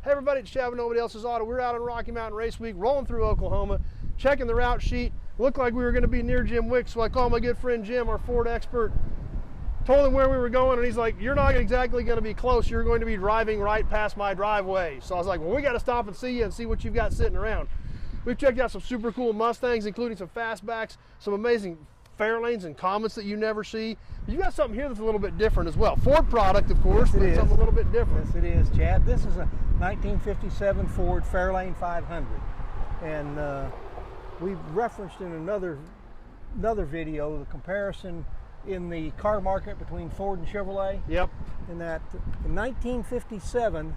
Hey everybody, it's Chad with Nobody Else's Auto. We're out on Rocky Mountain Race Week, rolling through Oklahoma, checking the route sheet. Looked like we were going to be near Jim Wicks, so I called my good friend Jim, our Ford expert, told him where we were going, and he's like, you're not exactly going to be close. You're going to be driving right past my driveway. So I was like, well, we got to stop and see you and see what you've got sitting around. We've checked out some super cool Mustangs, including some fastbacks, some amazing Fairlanes and Comets that you never see. But you got something here that's a little bit different as well. Ford product, of course, yes, but something a little bit different. Yes, it is, Chad. This is a 1957 Ford Fairlane 500. And we've referenced in another video the comparison in the car market between Ford and Chevrolet. Yep. In that in 1957,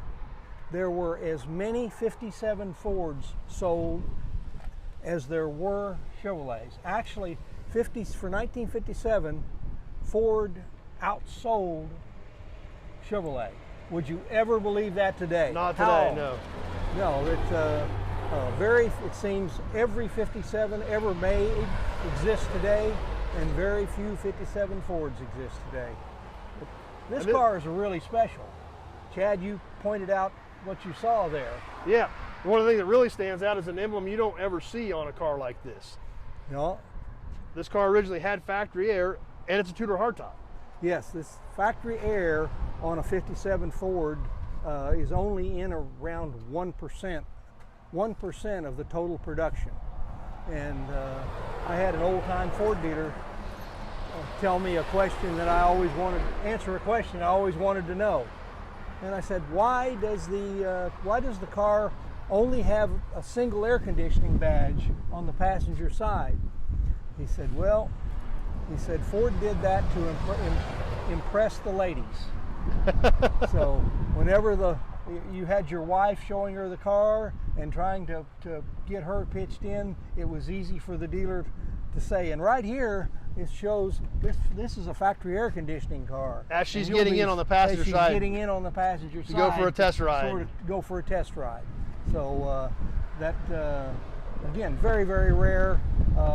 there were as many 57 Fords sold as there were Chevrolets. Actually, for 1957, Ford outsold Chevrolet. Would you ever believe that today? Not today, no. No, it seems every 57 ever made exists today, and very few 57 Fords exist today. But this car is really special. Chad, you pointed out what you saw there. Yeah, one of the things that really stands out is an emblem you don't ever see on a car like this. No. This car originally had factory air, and it's a two-door hardtop. Yes, this factory air on a 57 Ford is only in around 1% of the total production. And I had an old-time Ford dealer tell me a question that I always wanted to answer, a question I always wanted to know. And I said, why does the car only have a single air conditioning badge on the passenger side? He said, well, Ford did that to impress the ladies. So whenever you had your wife showing her the car and trying to get her pitched in, it was easy for the dealer to say, and right here it shows this is a factory air conditioning car. As she's getting in on the passenger side. She's getting in on the passenger side. Go for a test ride. Sort of go for a test ride. So again, very, very rare.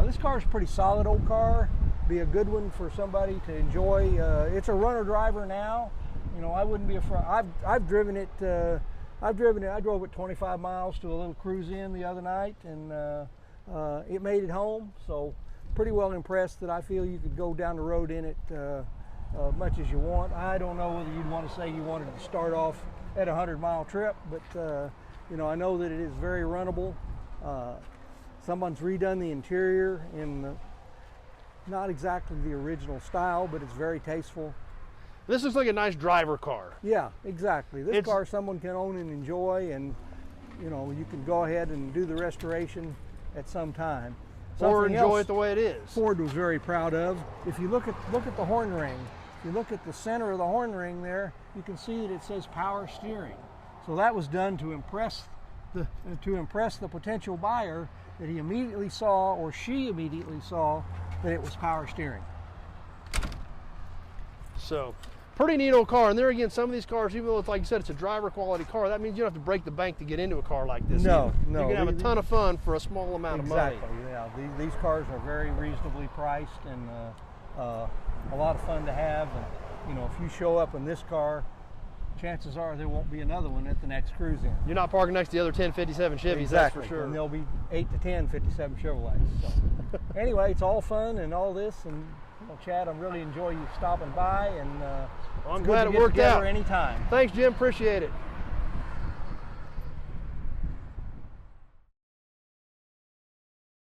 This car is a pretty solid old car. Be a good one for somebody to enjoy. It's a runner driver now. You know, I wouldn't be afraid. I've driven it. I drove it 25 miles to a little cruise in the other night, and it made it home. So pretty well impressed that I feel you could go down the road in it much as you want. I don't know whether you'd want to say you wanted to start off at a 100-mile trip, but you know, I know that it is very runnable. Someone's redone the interior in not exactly the original style, but it's very tasteful. This looks like a nice driver car. Yeah, exactly. This car someone can own and enjoy, and you know, you can go ahead and do the restoration at some time. Or enjoy it the way it is. Ford was very proud of. If you look at the horn ring, if you look at the center of the horn ring there, you can see that it says power steering. So that was done to impress the potential buyer, that he immediately saw, or she immediately saw, that it was power steering. So, pretty neat old car. And there again, some of these cars, even though it's like you said, it's a driver quality car, that means you don't have to break the bank to get into a car like this. No. You can have a ton of fun for a small amount of money. Exactly, yeah. These cars are very reasonably priced, and a lot of fun to have. And you know, if you show up in this car, chances are there won't be another one at the next cruise in. You're not parking next to the other 10 57 Chevys, exactly. That's for sure. And there'll be 8 to 10 57 Chevrolets. So anyway, it's all fun and all this, and you know, Chad, I really enjoy you stopping by, and I'm glad it worked out. Anytime. Thanks, Jim. Appreciate it.